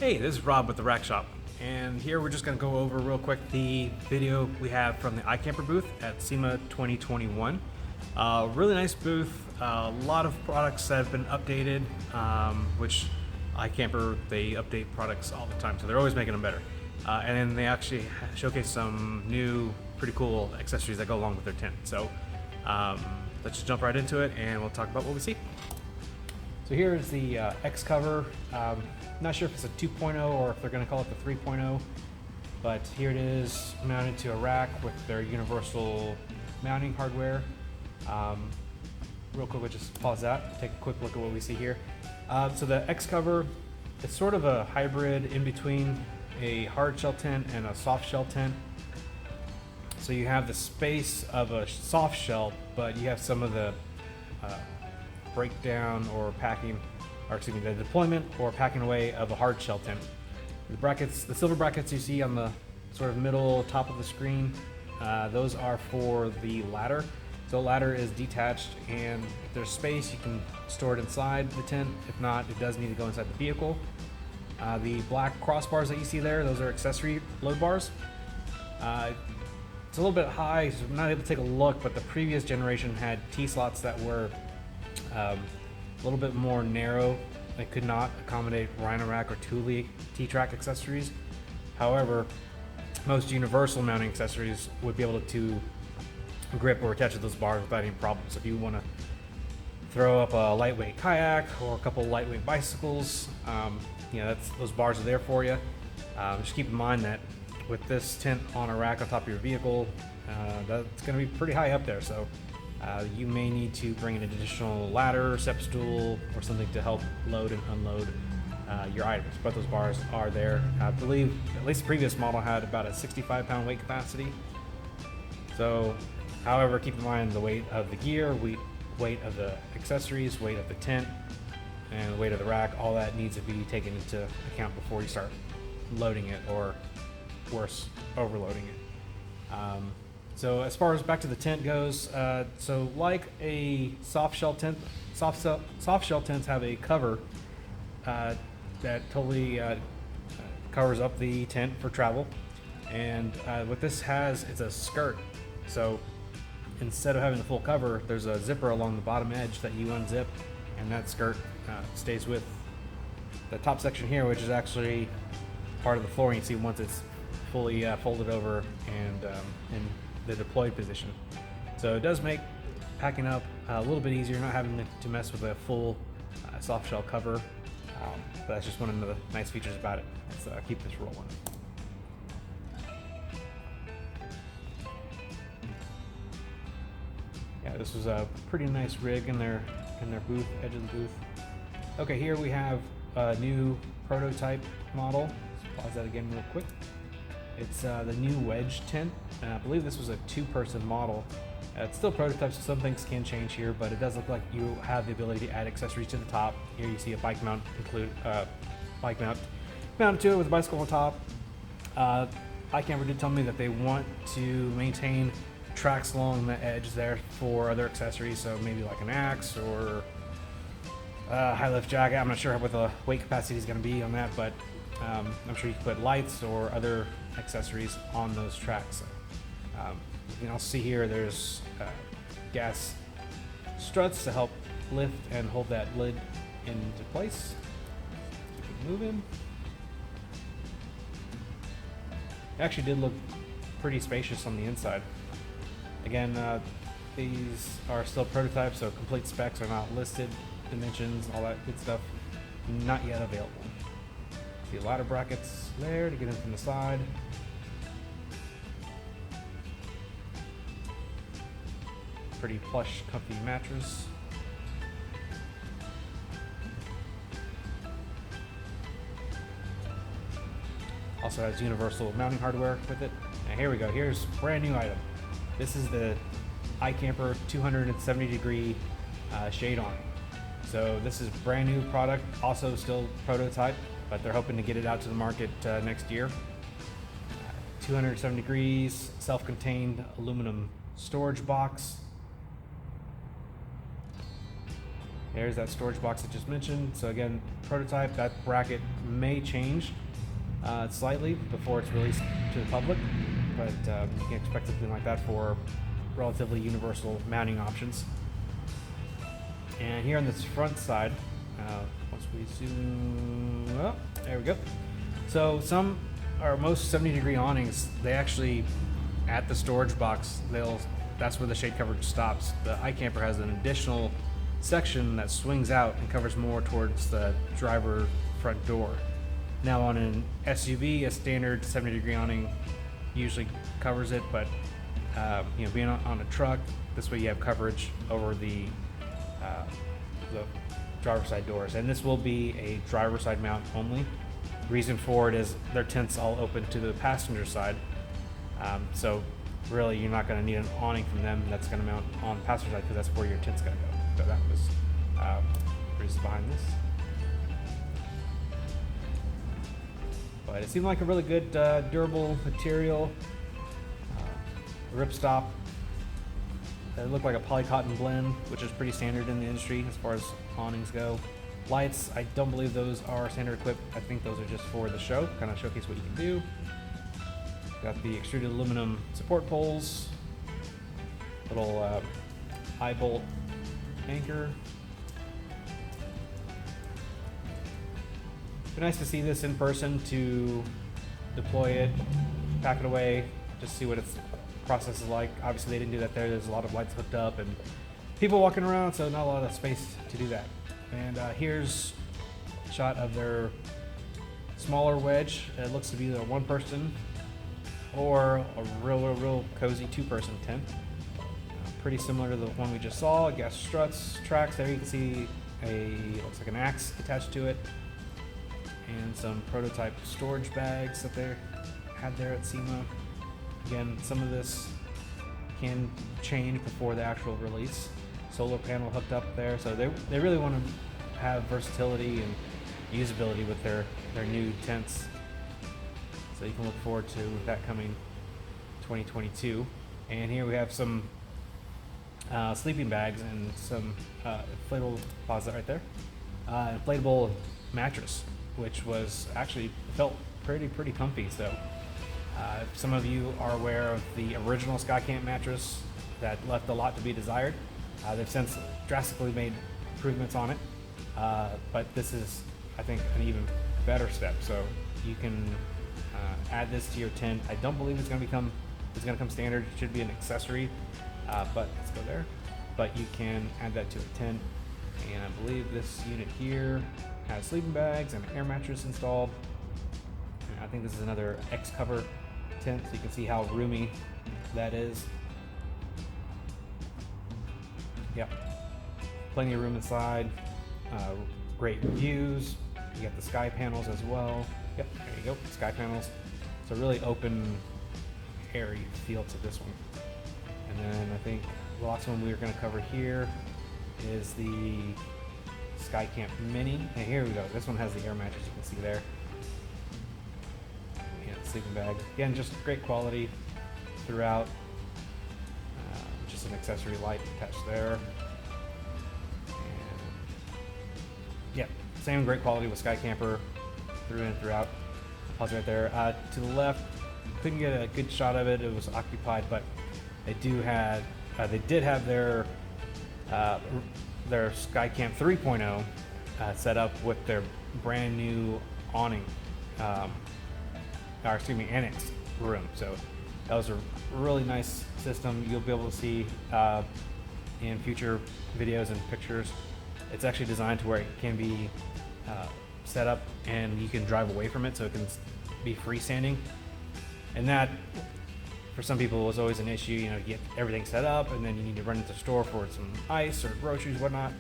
Hey, this is Rob with the Rack Shop, and here we're just going to go over real quick the video we have from the iKamper booth at SEMA 2021. Really nice booth, a lot of products that have been updated, which iKamper, they update products all the time, so they're always making them better. And then they actually showcase some new, pretty cool accessories that go along with their tent. So let's just jump right into it, and we'll talk about what we see. So here is the XCover. Not sure if it's a 2.0 or if they're going to call it the 3.0, but here it is mounted to a rack with their universal mounting hardware. Real quick, we'll just pause that, take a quick look at what we see here. So the XCover, it's sort of a hybrid in between a hard shell tent and a soft shell tent. So you have the space of a soft shell, but you have some of the breakdown or packing, or excuse me, the deployment or packing away of a hard shell tent. The brackets, the silver brackets you see on the sort of middle top of the screen, those are for the ladder. So the ladder is detached, and if there's space, you can store it inside the tent. If not, it does need to go inside the vehicle. The black crossbars that you see there, those are accessory load bars. It's a little bit high, so I'm not able to take a look, but the previous generation had T-slots that were a little bit more narrow. They could not accommodate Rhino-Rack or Thule T-Track accessories. However, most universal mounting accessories would be able to grip or attach to those bars without any problems. If you want to throw up a lightweight kayak or a couple lightweight bicycles, those bars are there for you. Just keep in mind that with this tent on a rack on top of your vehicle, that's going to be pretty high up there. So you may need to bring an additional ladder, step stool, or something to help load and unload your items. But those bars are there. I believe at least the previous model had about a 65-pound weight capacity. So, however, keep in mind the weight of the gear, weight of the accessories, weight of the tent, and the weight of the rack. All that needs to be taken into account before you start loading it, or worse, overloading it. So as far as back to the tent goes, so like a soft shell tent, soft shell tents have a cover that totally covers up the tent for travel. And what this has is a skirt. So instead of having the full cover, there's a zipper along the bottom edge that you unzip, and that skirt stays with the top section here, which is actually part of the flooring. You see once it's fully folded over and in the deployed position. So it does make packing up a little bit easier, not having to mess with a full soft shell cover. But that's just one of the nice features about it. Let's keep this rolling. Yeah, this was a pretty nice rig in their booth, edge of the booth. Okay, here we have a new prototype model. Let's pause that again real quick. It's the new Wedge Tint. I believe this was a two-person model. It's still prototype, so some things can change here, but it does look like you have the ability to add accessories to the top. Here you see a bike mount mounted to it with a bicycle on top. iKamper did tell me that they want to maintain tracks along the edge there for other accessories, so maybe like an axe or a high lift jacket. I'm not sure what the weight capacity is going to be on that, but I'm sure you can put lights or other accessories on those tracks. You can also see here there's gas struts to help lift and hold that lid into place. Keep it moving. It actually did look pretty spacious on the inside. Again, these are still prototypes, so complete specs are not listed, dimensions, all that good stuff, not yet available. See ladder brackets there to get in from the side. Pretty plush, comfy mattress. Also has universal mounting hardware with it. And here we go, here's a brand new item. This is the iKamper 270-degree shade awning. So this is brand new product, also still prototype, but they're hoping to get it out to the market next year. 270 degrees, self-contained aluminum storage box. There's that storage box I just mentioned. So again, prototype, that bracket may change slightly before it's released to the public, but you can expect something like that for relatively universal mounting options. And here on this front side, once we zoom up, there we go. So some or most 70-degree awnings, they actually, at the storage box, that's where the shade coverage stops. The iKamper has an additional section that swings out and covers more towards the driver front door. Now on an SUV, a standard 70-degree awning usually covers it, but being on a truck, this way you have coverage over the driver's side doors. And this will be a driver's side mount only. Reason for it is their tints all open to the passenger side. So really you're not going to need an awning from them that's going to mount on the passenger side, because that's where your tint's going to go. So that was the reason behind this. But it seemed like a really good durable material. Ripstop. It looked like a polycotton blend, which is pretty standard in the industry as far as awnings go. Lights, I don't believe those are standard equipped. I think those are just for the show, kind of showcase what you can do. Got the extruded aluminum support poles, little high bolt anchor. Be nice to see this in person, to deploy it, pack it away, just see what its process is like. Obviously they didn't do that there. There's a lot of lights hooked up and people walking around, so not a lot of space to do that. And here's a shot of their smaller wedge. It looks to be either one person or a real cozy two-person tent. Pretty similar to the one we just saw. Gas struts, tracks. There you can see looks like an axe attached to it, and some prototype storage bags that they had there at SEMA. Again, some of this can change before the actual release. Solar panel hooked up there, so they really want to have versatility and usability with their new tents. So you can look forward to that coming 2022. And here we have some sleeping bags and some inflatable, pause that right there, inflatable mattress, which was actually felt pretty comfy. So if some of you are aware of the original SkyCamp mattress that left a lot to be desired, they've since drastically made improvements on it, but this is, I think, an even better step. So you can add this to your tent. I don't believe it's going to come standard. It should be an accessory, but let's go there. But you can add that to a tent, and I believe this unit here has sleeping bags and an air mattress installed. And I think this is another XCover tent, so you can see how roomy that is. Yep, plenty of room inside, great views. You got the sky panels as well. Yep, there you go, sky panels. So really open, airy feel to this one. And then I think the last one we're going to cover here is the SkyCamp Mini. And here we go. This one has the air mattress, you can see there. Yeah, sleeping bag. Again, just great quality throughout. Just an accessory light attached there. And yeah, same great quality with SkyCamper through and throughout. Pause right there. To the left, couldn't get a good shot of it. It was occupied, but they did have their SkyCamp 3.0 set up with their brand new awning, annex room. So that was a really nice system. You'll be able to see in future videos and pictures. It's actually designed to where it can be set up and you can drive away from it, so it can be freestanding. And that, for some people, was always an issue. You get everything set up and then you need to run into the store for some ice or groceries, whatnot,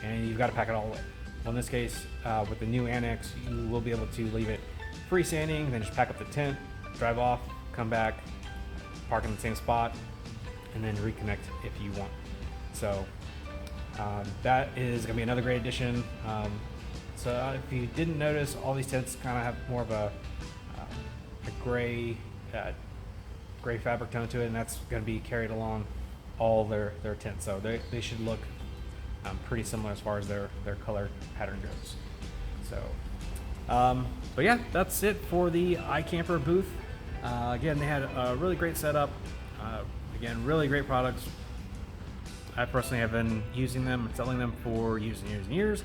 and you've got to pack it all away. Well, in this case, with the new annex, you will be able to leave it freestanding, then just pack up the tent, drive off, come back, park in the same spot, and then reconnect if you want. So that is going to be another great addition. So if you didn't notice, all these tents kind of have more of a gray fabric tone to it, and that's going to be carried along all their tents. So they should look pretty similar as far as their color pattern goes. So, but yeah, that's it for the iKamper booth. Again, they had a really great setup. Again, really great products. I personally have been using them and selling them for years and years and years,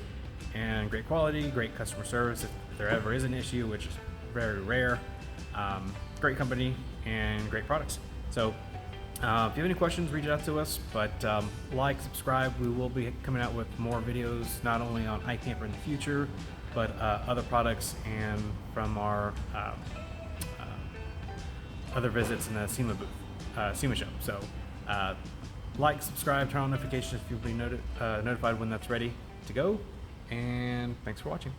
and great quality, great customer service if there ever is an issue, which is very rare. Great company and great products. So if you have any questions, reach out to us, but like, subscribe. We will be coming out with more videos, not only on iKamper in the future, but other products and from our other visits in the SEMA booth, SEMA show. So like, subscribe, turn on notifications if you'll be notified when that's ready to go, and thanks for watching.